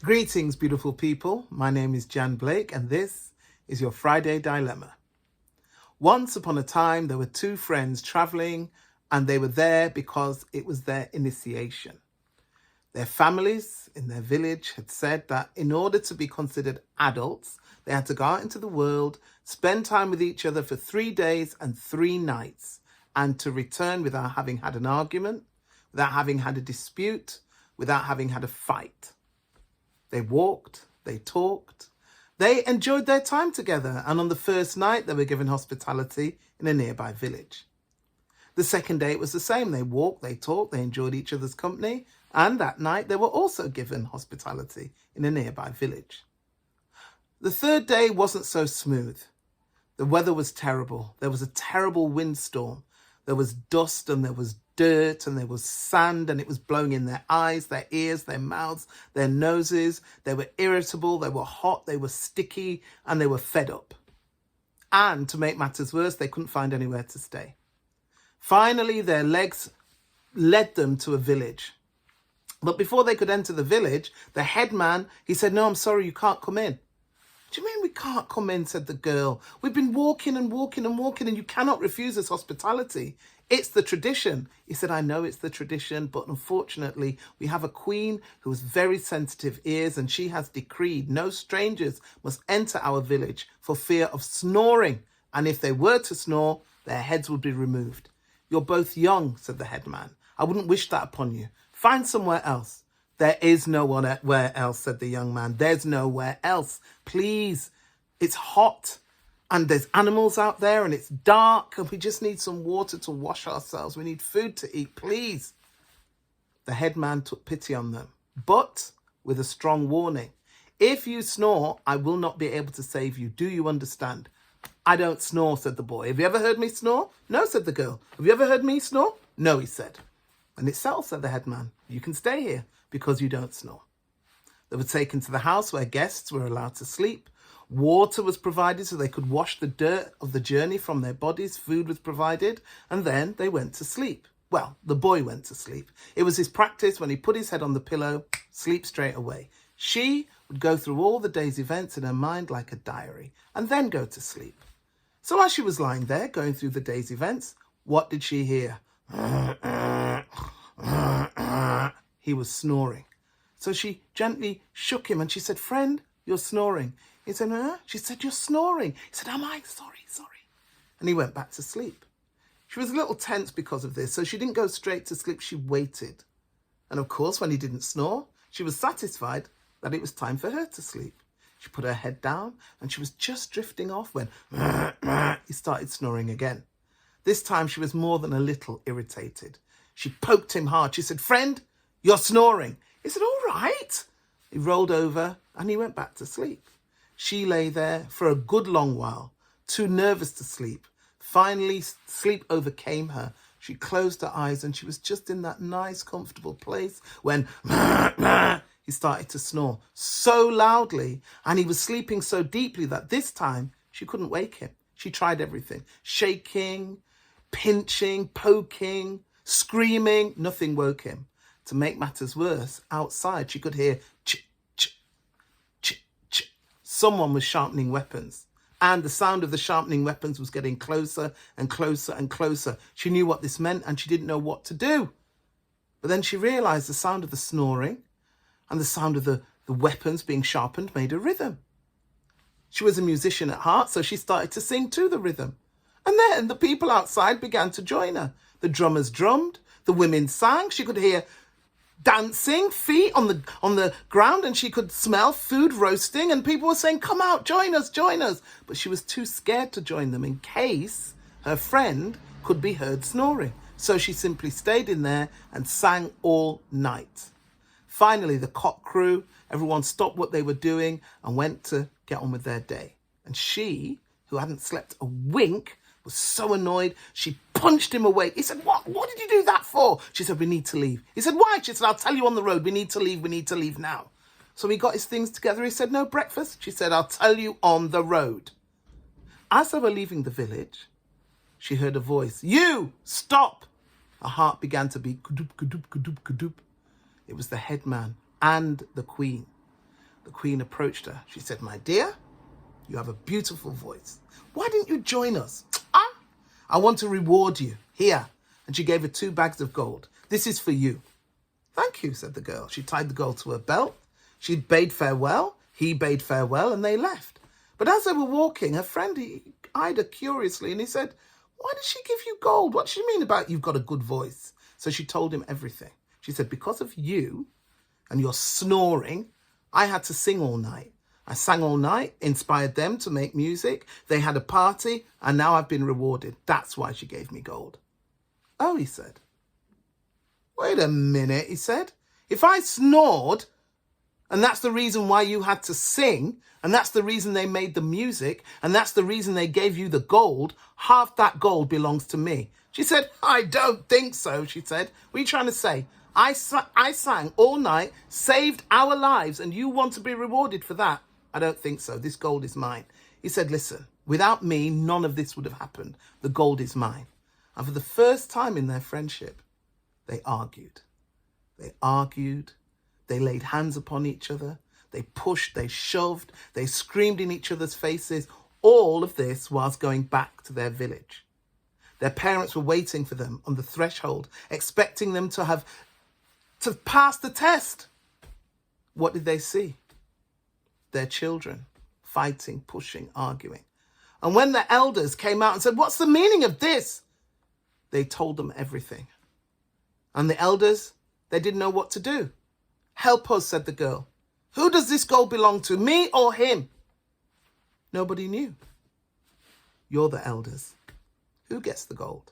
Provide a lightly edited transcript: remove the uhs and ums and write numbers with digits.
Greetings, beautiful people. My name is Jan Blake, and this is your Friday Dilemma. Once upon a time, there were two friends traveling, and they were there because it was their initiation. Their families in their village had said that in order to be considered adults, they had to go out into the world, spend time with each other for 3 days and 3 nights, and to return without having had an argument, without having had a dispute, without having had a fight. They walked, they talked, they enjoyed their time together, and on the first night they were given hospitality in a nearby village. The second day it was the same. They walked, they talked, they enjoyed each other's company, and that night they were also given hospitality in a nearby village. The third day wasn't so smooth. The weather was terrible. There was a terrible windstorm. There was dust and there was dirt and there was sand, and it was blowing in their eyes, their ears, their mouths, their noses. They were irritable, they were hot, they were sticky, and they were fed up. And to make matters worse, they couldn't find anywhere to stay. Finally, their legs led them to a village. But before they could enter the village, the headman, he said, "No, I'm sorry, you can't come in." "Do you mean we can't come in?" said the girl. "We've been walking and walking and walking, and you cannot refuse us hospitality. It's the tradition." He said, "I know it's the tradition, but unfortunately, we have a queen who has very sensitive ears, and she has decreed no strangers must enter our village for fear of snoring. And if they were to snore, their heads would be removed." "You're both young," said the headman. "I wouldn't wish that upon you. Find somewhere else." "There is nowhere else," said the young man. "There's nowhere else. Please, it's hot and there's animals out there and it's dark and we just need some water to wash ourselves. We need food to eat, please." The headman took pity on them, but with a strong warning. "If you snore, I will not be able to save you. Do you understand?" "I don't snore," said the boy. "Have you ever heard me snore?" "No," said the girl. "Have you ever heard me snore?" "No," he said. "And it's settled," said the headman. "You can stay here because you don't snore." They were taken to the house where guests were allowed to sleep. Water was provided so they could wash the dirt of the journey from their bodies. Food was provided, and then they went to sleep. Well, the boy went to sleep. It was his practice when he put his head on the pillow, sleep straight away. She would go through all the day's events in her mind like a diary, and then go to sleep. So as she was lying there, going through the day's events, what did she hear? He was snoring. So she gently shook him and she said, "Friend, you're snoring." He said, "Huh?" She said, "You're snoring." He said, "Am I? Sorry." And he went back to sleep. She was a little tense because of this, so she didn't go straight to sleep. She waited. And of course, when he didn't snore, she was satisfied that it was time for her to sleep. She put her head down and she was just drifting off when he started snoring again. This time she was more than a little irritated. She poked him hard. She said, "Friend, you're snoring." He said, "All right." He rolled over and he went back to sleep. She lay there for a good long while, too nervous to sleep. Finally, sleep overcame her. She closed her eyes and she was just in that nice, comfortable place when he started to snore so loudly, and he was sleeping so deeply that this time she couldn't wake him. She tried everything, shaking, pinching, poking, screaming. Nothing woke him. To make matters worse, outside she could hear ch, ch, ch, ch. Someone was sharpening weapons, and the sound of the sharpening weapons was getting closer and closer and closer. She knew what this meant and she didn't know what to do. But then she realized the sound of the snoring and the sound of the weapons being sharpened made a rhythm. She was a musician at heart, so she started to sing to the rhythm. And then the people outside began to join her. The drummers drummed, the women sang. She could hear dancing, feet on the ground, and she could smell food roasting, and people were saying, "Come out, join us, join us." But she was too scared to join them in case her friend could be heard snoring. So she simply stayed in there and sang all night. Finally, the cock crew, everyone stopped what they were doing and went to get on with their day. And she, who hadn't slept a wink, was so annoyed, she punched him awake. He said, What did you do that for?" She said, "We need to leave." He said, "Why?" She said, "I'll tell you on the road. We need to leave now." So he got his things together. He said, "No breakfast?" She said, "I'll tell you on the road." As they were leaving the village, she heard a voice. "You, stop!" Her heart began to beat. Kadoop, kadoop, kadoop, kadoop. It was the headman and the queen. The queen approached her. She said, "My dear, you have a beautiful voice. Why didn't you join us? I want to reward you. Here." And she gave her 2 bags of gold. "This is for you." "Thank you," said the girl. She tied the gold to her belt. She bade farewell. He bade farewell, and they left. But as they were walking, her friend, he eyed her curiously, and he said, "Why did she give you gold? What does she mean about you've got a good voice?" So she told him everything. She said, "Because of you and your snoring, I had to sing all night. I sang all night, inspired them to make music. They had a party, and now I've been rewarded. That's why she gave me gold." "Oh," he said. "Wait a minute," he said. "If I snored, and that's the reason why you had to sing, and that's the reason they made the music, and that's the reason they gave you the gold, half that gold belongs to me." She said, "I don't think so," she said. "What are you trying to say? I sang all night, saved our lives, and you want to be rewarded for that? I don't think so. This gold is mine." He said, "Listen, without me, none of this would have happened. The gold is mine." And for the first time in their friendship, they argued. They argued. They laid hands upon each other. They pushed, they shoved, they screamed in each other's faces. All of this whilst going back to their village. Their parents were waiting for them on the threshold, expecting them to pass the test. What did they see? Their children fighting, pushing, arguing. And when the elders came out and said, "What's the meaning of this?" they told them everything. And the elders, they didn't know what to do. "Help us," said the girl. "Who does this gold belong to, me or him?" Nobody knew. You're the elders. Who gets the gold?